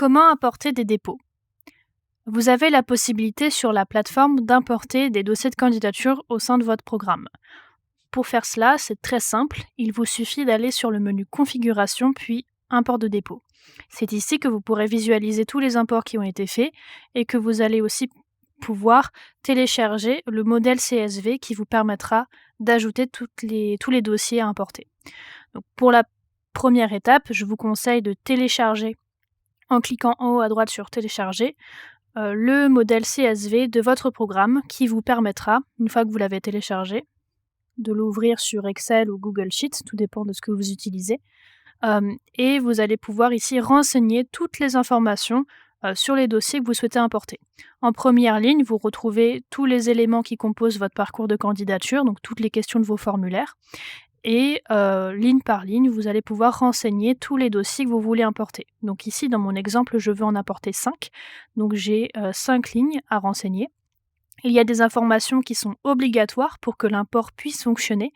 Comment importer des dépôts? Vous avez la possibilité sur la plateforme d'importer des dossiers de candidature au sein de votre programme. Pour faire cela, c'est très simple, il vous suffit d'aller sur le menu Configuration puis Import de dépôt. C'est ici que vous pourrez visualiser tous les imports qui ont été faits et que vous allez aussi pouvoir télécharger le modèle CSV qui vous permettra d'ajouter tous les dossiers à importer. Donc pour la première étape, je vous conseille de télécharger en cliquant en haut à droite sur Télécharger, le modèle CSV de votre programme qui vous permettra, une fois que vous l'avez téléchargé, de l'ouvrir sur Excel ou Google Sheets, tout dépend de ce que vous utilisez. Et vous allez pouvoir ici renseigner toutes les informations sur les dossiers que vous souhaitez importer. En première ligne, vous retrouvez tous les éléments qui composent votre parcours de candidature, donc toutes les questions de vos formulaires. Et ligne par ligne, vous allez pouvoir renseigner tous les dossiers que vous voulez importer. Donc ici, dans mon exemple, je veux en importer 5. Donc j'ai 5 lignes à renseigner. Il y a des informations qui sont obligatoires pour que l'import puisse fonctionner.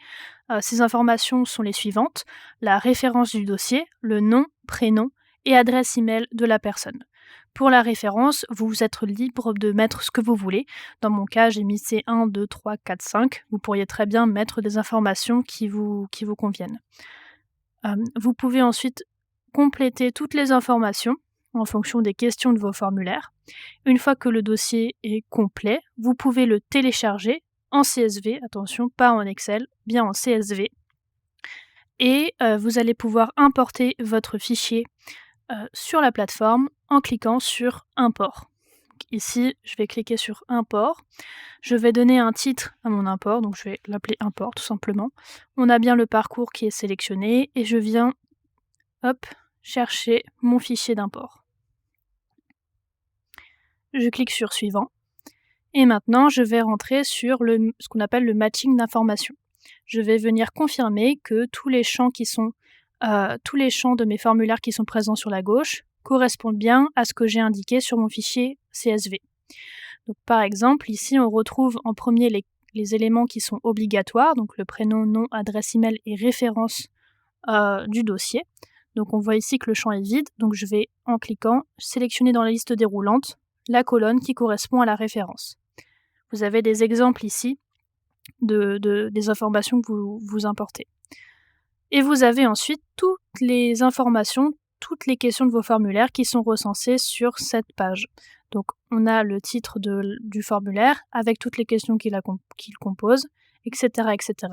Ces informations sont les suivantes: la référence du dossier, le nom, prénom et adresse email de la personne. Pour la référence, vous êtes libre de mettre ce que vous voulez. Dans mon cas, j'ai mis C1, 2, 3, 4, 5. Vous pourriez très bien mettre des informations qui vous conviennent. Vous pouvez ensuite compléter toutes les informations en fonction des questions de vos formulaires. Une fois que le dossier est complet, vous pouvez le télécharger en CSV, attention, pas en Excel, bien en CSV. Et vous allez pouvoir importer votre fichier sur la plateforme en cliquant sur Import. Donc ici, je vais cliquer sur Import. Je vais donner un titre à mon import, donc je vais l'appeler Import tout simplement. On a bien le parcours qui est sélectionné et je viens chercher mon fichier d'import. Je clique sur Suivant. Et maintenant, je vais rentrer sur ce qu'on appelle le matching d'informations. Je vais venir confirmer que tous les champs de mes formulaires qui sont présents sur la gauche correspondent bien à ce que j'ai indiqué sur mon fichier CSV. Donc, par exemple, ici, on retrouve en premier les éléments qui sont obligatoires, donc le prénom, nom, adresse email et référence du dossier. Donc on voit ici que le champ est vide, donc je vais, en cliquant, sélectionner dans la liste déroulante la colonne qui correspond à la référence. Vous avez des exemples ici des informations que vous importez. Et vous avez ensuite toutes les informations, toutes les questions de vos formulaires qui sont recensées sur cette page. Donc on a le titre du formulaire avec toutes les questions qu'il compose, etc., etc.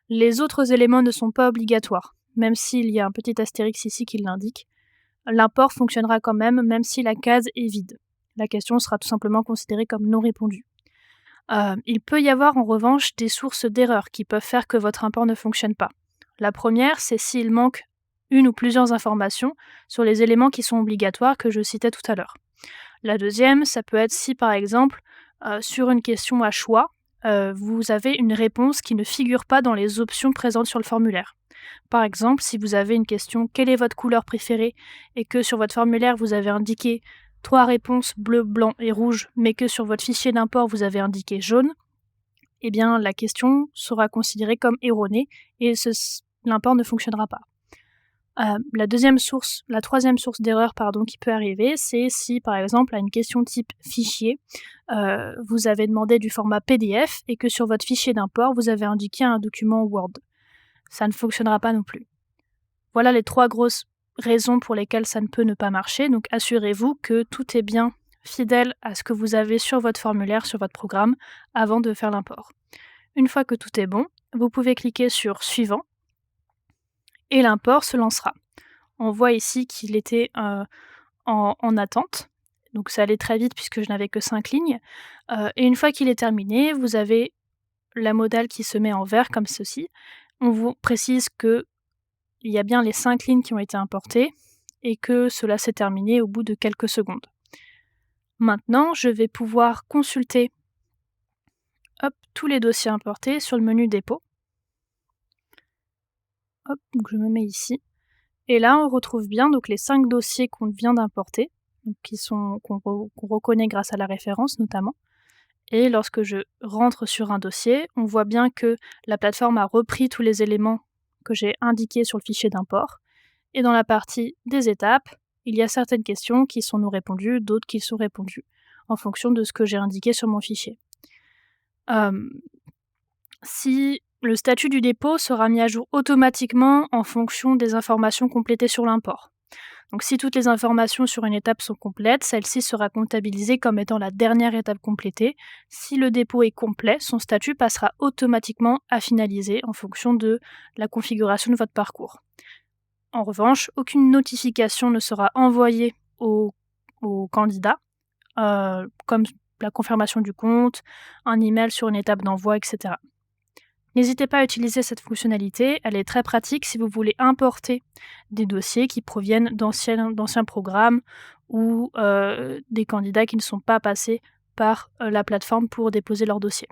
Les autres éléments ne sont pas obligatoires, même s'il y a un petit astérix ici qui l'indique. L'import fonctionnera quand même si la case est vide. La question sera tout simplement considérée comme non répondue. Il peut y avoir en revanche des sources d'erreurs qui peuvent faire que votre import ne fonctionne pas. La première, c'est s'il manque une ou plusieurs informations sur les éléments qui sont obligatoires que je citais tout à l'heure. La deuxième, ça peut être si par exemple, sur une question à choix, vous avez une réponse qui ne figure pas dans les options présentes sur le formulaire. Par exemple, si vous avez une question « Quelle est votre couleur préférée ?» et que sur votre formulaire vous avez indiqué 3 réponses bleu, blanc et rouge, mais que sur votre fichier d'import vous avez indiqué jaune, eh bien la question sera considérée comme erronée et l'import ne fonctionnera pas. La troisième source d'erreur qui peut arriver, c'est si par exemple à une question type fichier, vous avez demandé du format PDF et que sur votre fichier d'import vous avez indiqué un document Word. Ça ne fonctionnera pas non plus. Voilà les 3 grosses raisons pour lesquelles ça ne peut ne pas marcher, donc assurez-vous que tout est bien fidèle à ce que vous avez sur votre formulaire, sur votre programme, avant de faire l'import. Une fois que tout est bon, vous pouvez cliquer sur Suivant, et l'import se lancera. On voit ici qu'il était en attente, donc ça allait très vite puisque je n'avais que 5 lignes, et une fois qu'il est terminé, vous avez la modale qui se met en vert comme ceci. On vous précise que il y a bien les 5 lignes qui ont été importées et que cela s'est terminé au bout de quelques secondes. Maintenant, je vais pouvoir consulter tous les dossiers importés sur le menu Dépôt. Donc je me mets ici. Et là, on retrouve bien donc, les 5 dossiers qu'on vient d'importer, qu'on reconnaît grâce à la référence notamment. Et lorsque je rentre sur un dossier, on voit bien que la plateforme a repris tous les éléments que j'ai indiqués sur le fichier d'import. Et dans la partie des étapes, il y a certaines questions qui sont non répondues, d'autres qui sont répondues, en fonction de ce que j'ai indiqué sur mon fichier. Si le statut du dépôt sera mis à jour automatiquement en fonction des informations complétées sur l'import. Donc si toutes les informations sur une étape sont complètes, celle-ci sera comptabilisée comme étant la dernière étape complétée. Si le dépôt est complet, son statut passera automatiquement à finaliser en fonction de la configuration de votre parcours. En revanche, aucune notification ne sera envoyée au candidat, comme la confirmation du compte, un email sur une étape d'envoi, etc. N'hésitez pas à utiliser cette fonctionnalité, elle est très pratique si vous voulez importer des dossiers qui proviennent d'anciens programmes ou des candidats qui ne sont pas passés par la plateforme pour déposer leur dossier.